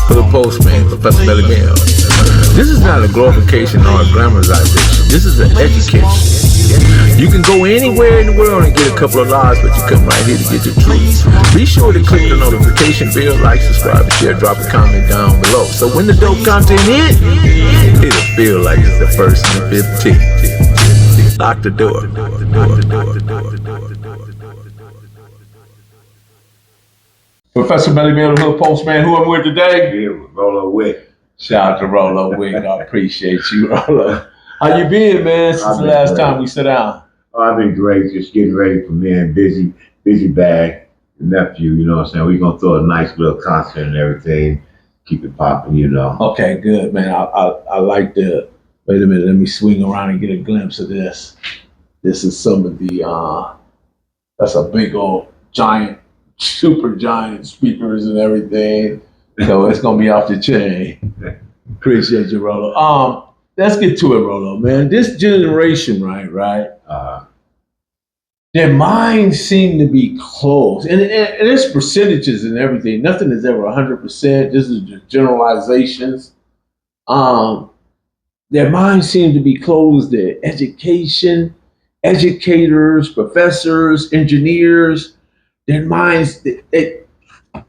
Hood Postman, Professor Melly Mel. This is not a glorification or a glamorization. This is an education. You can go anywhere in the world and get a couple of lies, but you come right here to get the truth. Be sure to click the notification bell, like, subscribe, and share. Drop a comment down below. So when the dope content hit, it'll feel like it's the first and the 15th. Lock the door. Professor Melly Mel, the Hood Postman, who I'm with today? Yeah, Rolo Wick. Shout out to Rolo Wick. I appreciate you, Rolo. How you been, man, since the last time we sat down? Oh, I've been great. Just getting ready for me. Busy bag. Nephew, you know what I'm saying? We're going to throw a nice little concert and everything. Keep it popping, you know. Okay, good, man. I like the, wait a minute, let me swing around and get a glimpse of this. This is some of the, that's a big old giant, super giant speakers and everything. So it's going to be off the chain. Appreciate you, Rolo. Let's get to it, Rolo, man. This generation, right? Their minds seem to be closed. And it's percentages and everything. Nothing is ever 100%. This is just generalizations. Their minds seem to be closed to education, educators, professors, engineers. Their minds,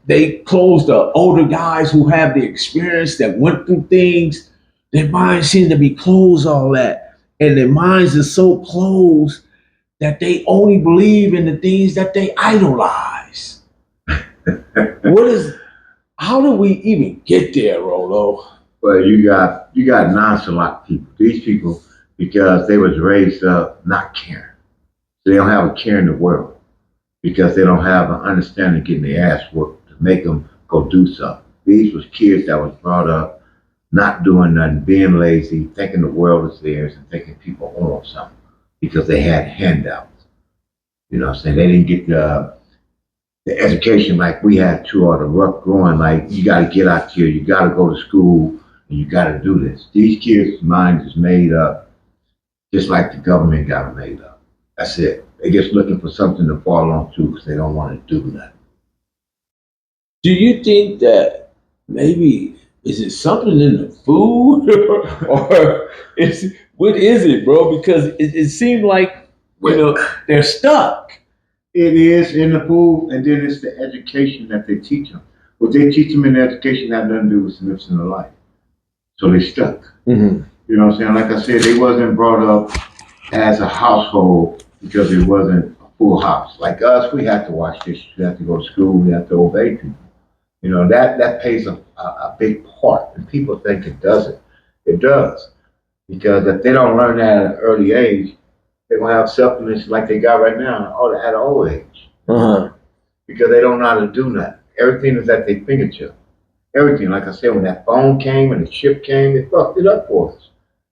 they close the older guys who have the experience that went through things. Their minds seem to be closed, all that. And their minds are so closed that they only believe in the things that they idolize. How do we even get there, Rolo? Well, you got nonchalant people. These people, because they was raised up not caring. So they don't have a care in the world because they don't have an understanding of getting their ass worked to make them go do something. These was kids that was brought up not doing nothing, being lazy, thinking the world is theirs and thinking people own something because they had handouts. You know what I'm saying? They didn't get the education like we had to, or the rough growing, like you got to get out here, you got to go to school, and you got to do this. These kids' mind is made up just like the government got them made up. That's it. They just looking for something to fall on to because they don't want to do nothing. Do you think that maybe, is it something in the food or what is it, bro? Because it seemed like, they're stuck. It is in the food, and then it's the education that they teach them. What they teach them in education has nothing to do with significance of life. So they stuck. Mm-hmm. You know what I'm saying? Like I said, they wasn't brought up as a household because it wasn't a full house. Like us, we have to wash dishes, we have to go to school, we have to obey people. You know, that plays a big part. And people think it doesn't. It does. Because if they don't learn that at an early age, they're going to have self-image like they got right now at an old age. Uh-huh. Because they don't know how to do nothing. Everything is at their fingertip. Everything. Like I said, when that phone came and the chip came, it fucked it up for us.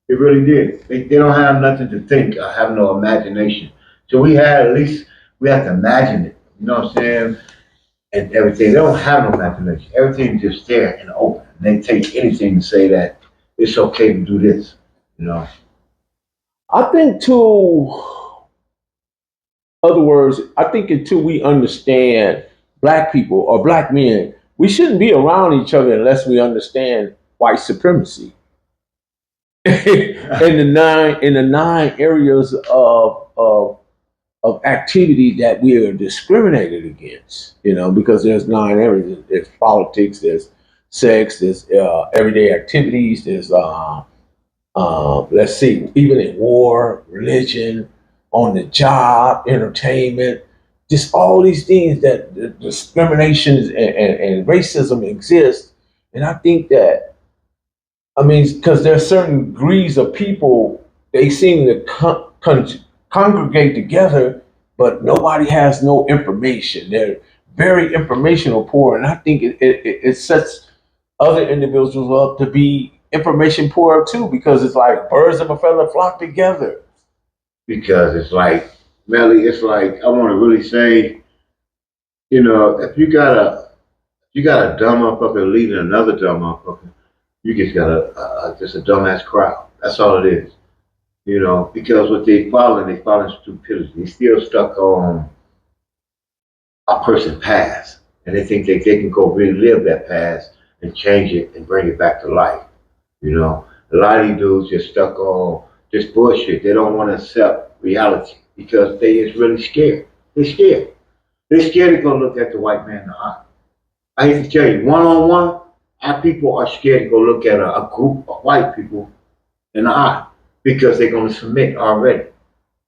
It really did. They don't have nothing to think or have no imagination. So we have to imagine it. You know what I'm saying? And everything. They don't have no imagination. Everything's just there and open. And they take anything to say that it's okay to do this. You know? I think until we understand black people or black men, we shouldn't be around each other unless we understand white supremacy. in the nine areas of activity that we are discriminated against, because there's 9 areas. There's politics, there's sex, there's everyday activities, there's let's see, even in war, religion, on the job, entertainment, just all these things that the discriminations and racism exist. And I think that, because there are certain degrees of people, they seem to congregate together, but nobody has no information. They're very informational poor. And I think it sets other individuals up to be information poor too, because it's like birds of a feather flock together. Because it's like, Melly, it's like, I want to really say, if you got a dumb motherfucker leading another dumb motherfucker, you just got just a dumbass crowd. That's all it is. Because what they follow stupidity. They still stuck on a person's past, and they think they can go relive that past and change it and bring it back to life. You know, a lot of these dudes just stuck on this bullshit. They don't want to accept reality because they is really scared. They're scared. They're scared to go look at the white man in the eye. I hate to tell you, one on one, our people are scared to go look at a group of white people in the eye because they're going to submit already.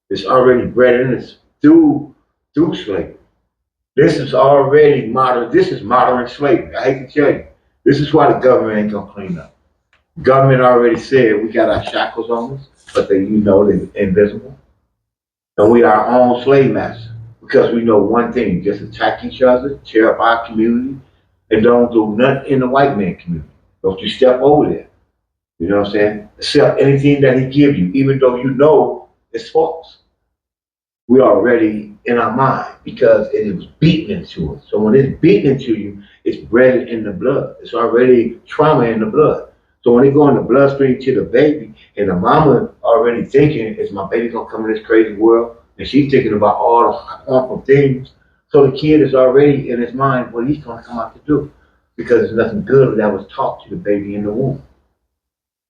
It's already bred in us through slavery. This is already modern. This is modern slavery. I hate to tell you. This is why the government ain't gonna clean up. Government already said we got our shackles on us, but they, they're invisible, and we are our own slave masters because we know one thing: just attack each other, tear up our community, and don't do nothing in the white man community. Don't you step over there. You know what I'm saying? Accept anything that he give you, even though you know it's false. We are already in our mind because it was beaten into us. So when it's beaten into you, it's bred in the blood. It's already trauma in the blood. So when it go in the bloodstream to the baby, and the mama already thinking, is my baby gonna come in this crazy world? And she's thinking about all the harmful things. So the kid is already in his mind what he's gonna come out to do. Because there's nothing good that was taught to the baby in the womb.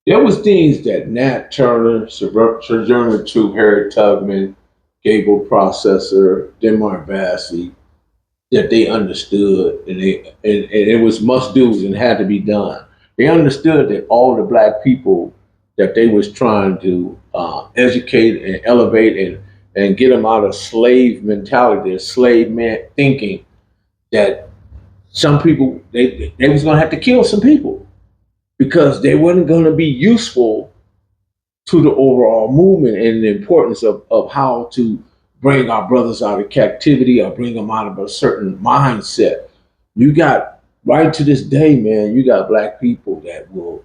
There was things that Nat Turner, Sojourner Truth, Harriet Tubman, Gable Processor, Denmark Vesey, that they understood, and it was must do's and had to be done. They understood that all the black people that they was trying to educate and elevate and get them out of slave mentality, slave man thinking, that some people they was gonna have to kill some people because they weren't gonna be useful to the overall movement and the importance of how to bring our brothers out of captivity or bring them out of a certain mindset. You got right to this day, man, you got black people that will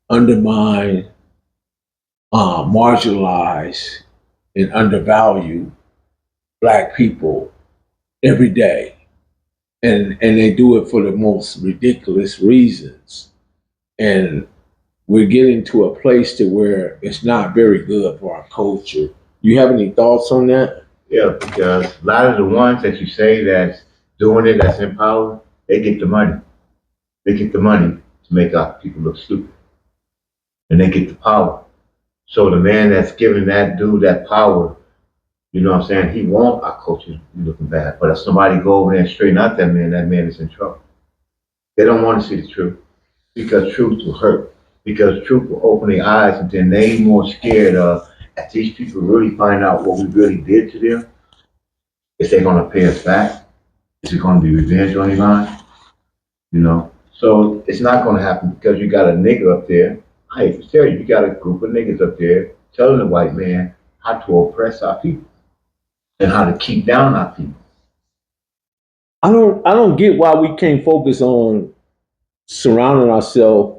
undermine, marginalize, and undervalue black people every day. And they do it for the most ridiculous reasons. And we're getting to a place to where it's not very good for our culture. You have any thoughts on that? Yeah, because a lot of the ones that you say that's doing it, that's in power, they get the money. They get the money to make our people look stupid. And they get the power. So the man that's giving that dude that power, you know what I'm saying, he want our culture to be looking bad. But if somebody go over there and straighten out that man is in trouble. They don't want to see the truth because truth will hurt. Because truth will open their eyes and then they more scared of if these people really find out what we really did to them, is they gonna pay us back? Is it gonna be revenge on their mind? You know? So it's not gonna happen because you got a nigga up there. I hate to tell you, you got a group of niggas up there telling the white man how to oppress our people and how to keep down our people. I don't get why we can't focus on surrounding ourselves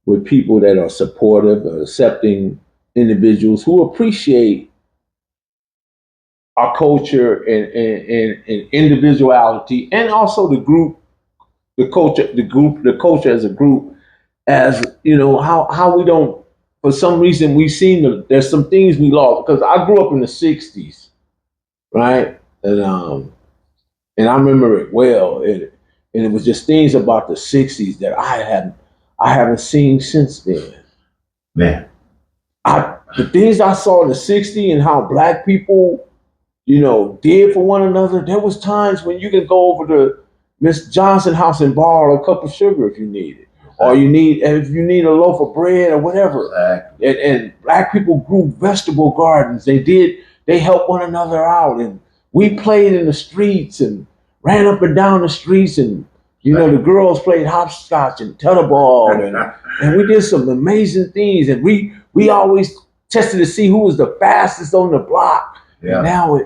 with people that are supportive, accepting individuals who appreciate our culture and individuality, and also the group, the culture as a group, as you know, how we don't, for some reason we seem to, there's some things we lost because I grew up in the '60s, right, and I remember it well, and it was just things about the '60s that I haven't seen since then. Man, The things I saw in the '60s and how black people, did for one another. There was times when you could go over to Miss Johnson house and borrow a cup of sugar if you need it, or if you need a loaf of bread or whatever. exactly. And black people grew vegetable gardens. They helped one another out, and we played in the streets and ran up and down the streets, and the girls played hopscotch and tetherball, and we did some amazing things, and we always tested to see who was the fastest on the block. Yeah. And now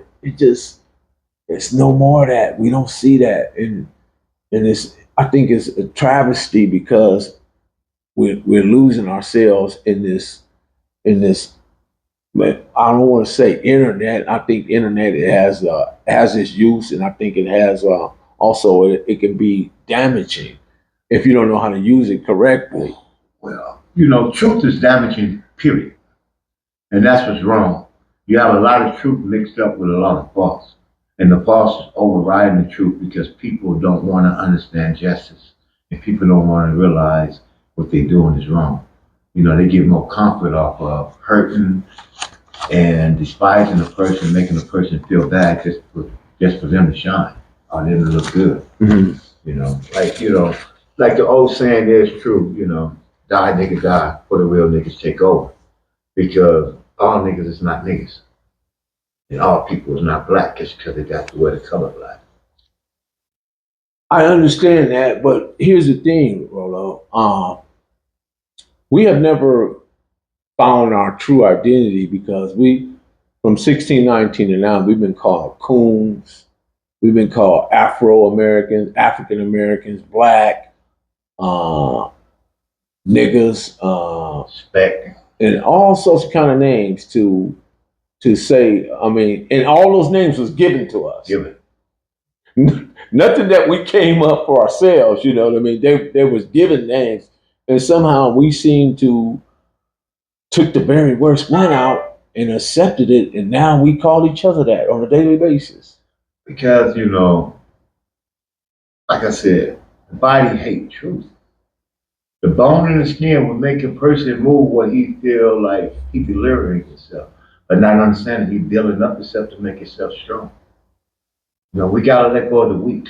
it's no more of that. We don't see that, and I think it's a travesty because we're losing ourselves in this. But I don't want to say internet. I think internet has its use, and I think it has also it can be damaging if you don't know how to use it correctly. Well, truth is damaging, period. And that's what's wrong. You have a lot of truth mixed up with a lot of false. And the false is overriding the truth because people don't want to understand justice and people don't want to realize what they're doing is wrong. You know, they get more comfort off of hurting and despising a person, making a person feel bad just for them to shine or them to look good. Mhm. Like the old saying is true. Die nigga die for the real niggas take over, because all niggas is not niggas, and all people is not black just because they got to wear the color black. I understand that, but here's the thing, Rolo. We have never found our true identity because from 1619 to now, we've been called coons, we've been called Afro Americans, African Americans, black, uh, niggas, Respect. and all sorts of kind of names to say. I mean, and all those names was given to us. Give it. Nothing that we came up for ourselves. You know what I mean? They was given names, and somehow we seem to took the very worst one out and accepted it, and now we call each other that on a daily basis. Because, like I said, the body hate truth. The bone in the skin will make a person move what he feel like he delivering himself, but not understanding he building up himself to make himself strong. We gotta let go of the weak.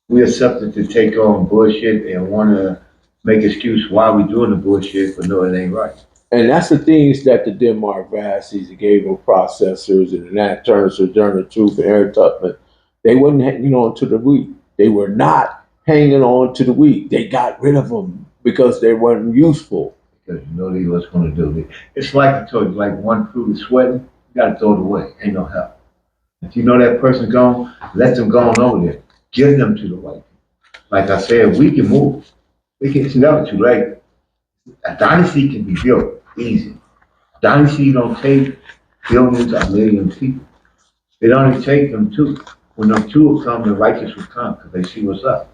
We accepted to take on bullshit and want to make excuse why we doing the bullshit, but no, it ain't right. And that's the things that the Denmark Vassies, the Gable processors, and the Nat Turner, Sojourner Truth, and Eric Tubman, they wasn't hanging on to the weak. They were not hanging on to the weak. They got rid of them because they weren't useful. Because they what's going to do. It's like I told you, like one crew is sweating, you got to throw it away. Ain't no help. If you know that person gone, let them go on over there. Give them to the white people. Like I said, we can move. It's never too late. A dynasty can be built easy. Dynasty don't take billions or millions of people. It only take them two. When them two will come, the righteous will come because they see what's up.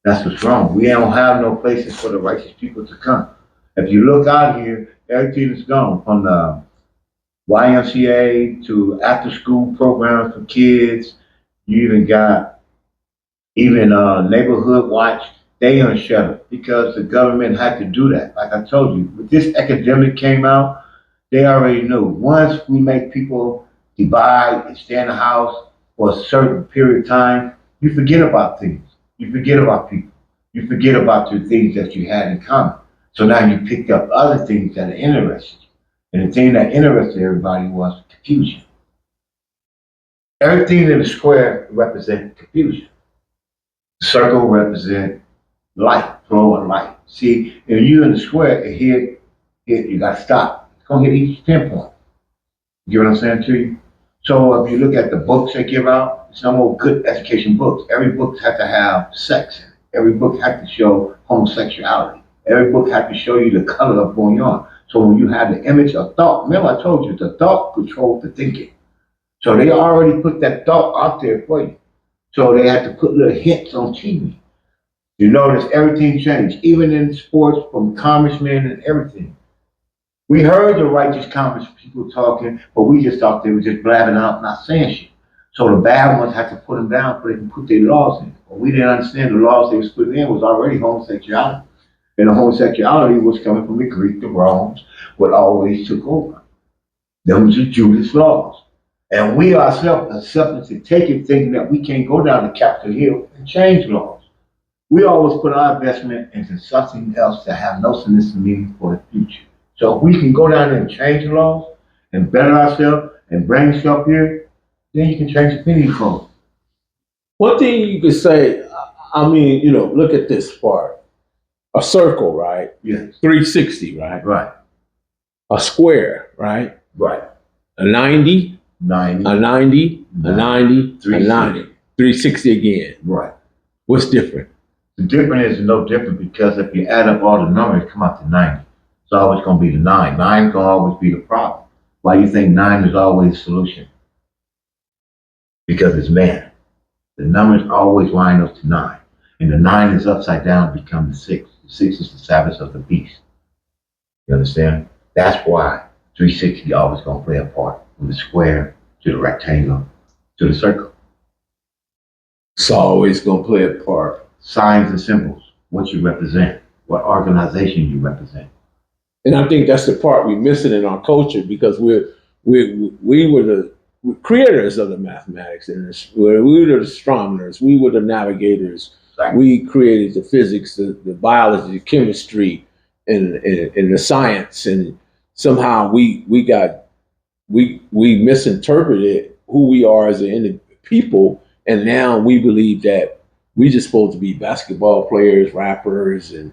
That's what's wrong. We don't have no places for the righteous people to come. If you look out here, everything is gone from the YMCA to after school programs for kids. You even got neighborhood watch. They unshut it because the government had to do that. Like I told you, when this academic came out, they already knew once we make people divide and stay in the house for a certain period of time, you forget about things. You forget about people. You forget about the things that you had in common. So now you picked up other things that are interested you. And the thing that interested everybody was confusion. Everything in the square represents confusion. The circle represents light, flow of light. See, if you in the square, it hit, you got to stop. It's going to hit each pinpoint. You get what I'm saying to you? So if you look at the books they give out, some old good education books. Every book has to have sex in it. Every book has to show homosexuality. Every book has to show you the color of going on. So when you have the image of thought, remember I told you, the thought controls the thinking. So they already put that thought out there for you. So they had to put little hints on TV. You notice everything changed, even in sports, from congressmen and everything. We heard the righteous congress people talking, but we just thought they were just blabbing out, not saying shit. So the bad ones had to put them down so they can put their laws in. But we didn't understand the laws they was putting in was already homosexuality. And the homosexuality was coming from the Greek, the Romans, what always took over. Them was the Judas laws. And we ourselves accepted to take it thinking that we can't go down to Capitol Hill and change laws. We always put our investment into something else that have no significant meaning for the future. So if we can go down there and change the laws and better ourselves and bring stuff here, then you can change the penny code. One thing you could say, I mean, look at this part. A circle, right? Yes. 360, right? Right. A square, right? Right. A 90, 90. a 90, a 90, a 90. 360 again. Right. What's different? The difference is no different because if you add up all the numbers, it come out to 90. It's always going to be the 9. 9 going to always be the problem. Why you think 9 is always the solution? Because it's man. The numbers always line up to 9. And the 9 is upside down, become the 6. The 6 is the Sabbath of the beast. You understand? That's why 360 always going to play a part. From the square to the rectangle to the circle. It's always going to play a part. Signs and symbols. what you represent, what organization you represent. And I think that's the part we're missing in our culture, because we were the creators of the mathematics, and we were the astronomers, we were the navigators. Right. We created the physics, the biology, the chemistry, and the science, and somehow we misinterpreted who we are as an people, and now we believe that we just supposed to be basketball players, rappers, and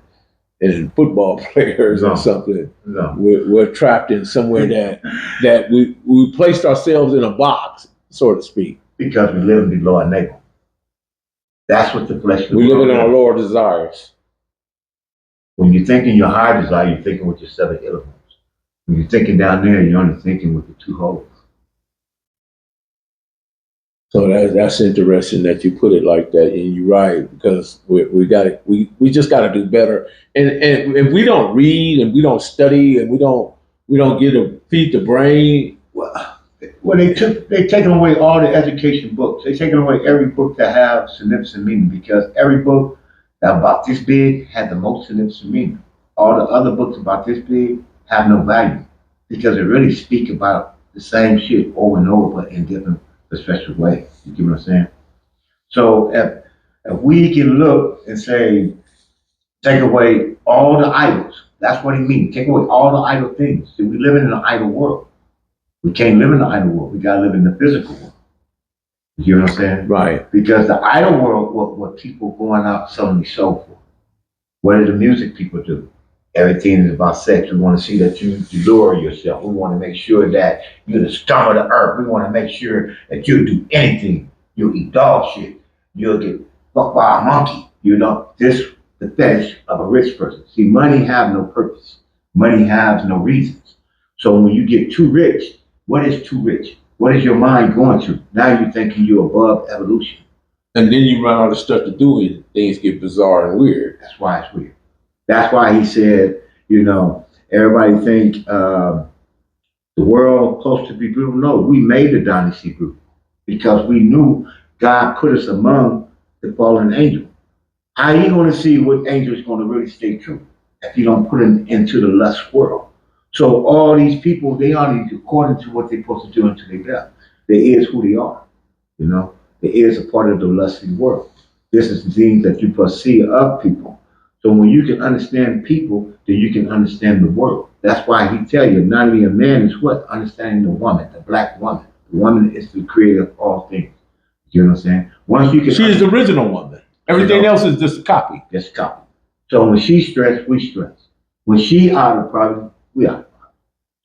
football players or something. No. We're trapped in somewhere that we placed ourselves in a box, so to speak. Because we live below our neighbor. That's what the flesh. We live in our lower desires. When you're thinking your higher desire, you're thinking with your 7 elements. When you're thinking down there, you're only thinking with the 2 holes. So that's interesting that you put it like that, and you're right, because we just got to do better. And if we don't read and we don't study and we don't get to feed the brain. Well, they taken away all the education books. They taken away every book that have significant meaning, because every book that about this big had the most significant meaning. All the other books about this big have no value, because they really speak about the same shit over and over, but in different special ways. You get what I'm saying? So if we can look and say, take away all the idols, that's what he means. Take away all the idle things. See, we live in an idle world. We can't live in the idle world. We gotta live in the physical world. You hear what I'm saying? Right. Because the idle world, what people going out selling their soul for. What do the music people do? Everything is about sex. We want to see that you lure yourself. We want to make sure that you're the scum of the earth. We want to make sure that you'll do anything. You'll eat dog shit. You'll get fucked by a monkey. You know, this the fetish of a rich person. See, money have no purpose. Money has no reasons. So when you get too rich, what is too rich? What is your mind going to? Now you're thinking you're above evolution. And then you run out of stuff to do and things get bizarre and weird. That's why it's weird. That's why he said, you know, everybody think the world supposed to be brutal. No, we made the dynasty brutal because we knew God put us among the fallen angel. How are you going to see what angel is going to really stay true if you don't put him into the lust world? So all these people, they are according to what they're supposed to do until they die. They is who they are, you know. They is a part of the lusty world. This is the things that you perceive of people. So when you can understand people, then you can understand the world. That's why he tell you, not only a man is what? Understanding the woman, the black woman. The woman is the creator of all things. You know what I'm saying? Once you can, she is the original woman. Everything else is just a copy. Just a copy. So when she stressed, we stress. When she out of the problem, we out of the problem.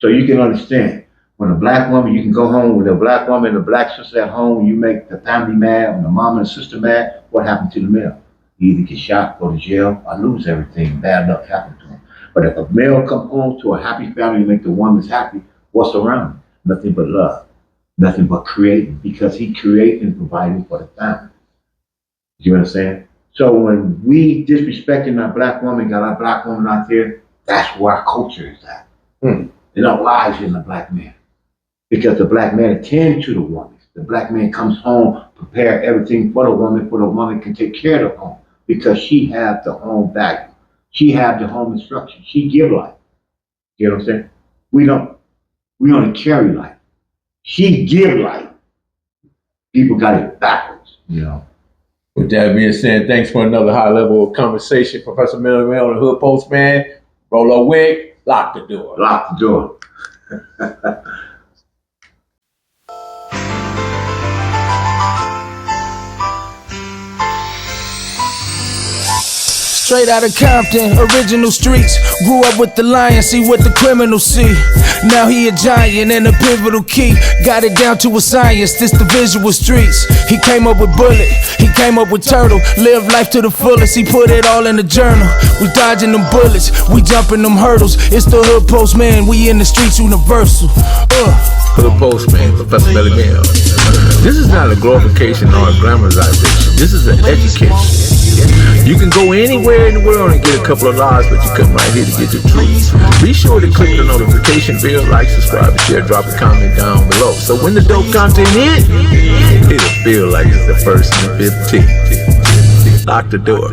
So you can understand. When a black woman, you can go home with a black woman and a black sister at home, and you make the family mad, when the mom and the sister mad, what happened to the male? He either get shot, go to jail, or lose everything. Bad luck happened to him. But if a male come home to a happy family and make the woman happy, what's around him? Nothing but love. Nothing but creating, because he created and provided for the family. You know what I'm saying? So when we disrespecting our black woman, got our black woman out there, that's where our culture is at. It don't lies in the black man. Because the black man attends to the woman. The black man comes home, prepare everything for the woman can take care of the home. Because she has the home value. She has the home instruction. She give life. You know what I'm saying? We only carry life. She give life. People got it backwards, you know. With that being said, thanks for another high level of conversation. Professor Miller, the Hood Postman, roll a wig, lock the door. Lock the door. Straight out of Compton, original streets. Grew up with the lion, see what the criminals see. Now he a giant and a pivotal key. Got it down to a science, this the visual streets. He came up with bullet, he came up with turtle. Live life to the fullest, he put it all in the journal. We dodging them bullets, we jumping them hurdles. It's the Hood Postman, we in the streets universal. Hood Postman, Professor Miller. This is not a glorification or a glamorization. This is an education. You can go anywhere in the world and get a couple of lies, but you come right here to get the truth. Be sure to click the notification bell, like, subscribe, and share, drop a comment down below. So when the dope content hits, it'll feel like it's the first and the 15th. Lock the door.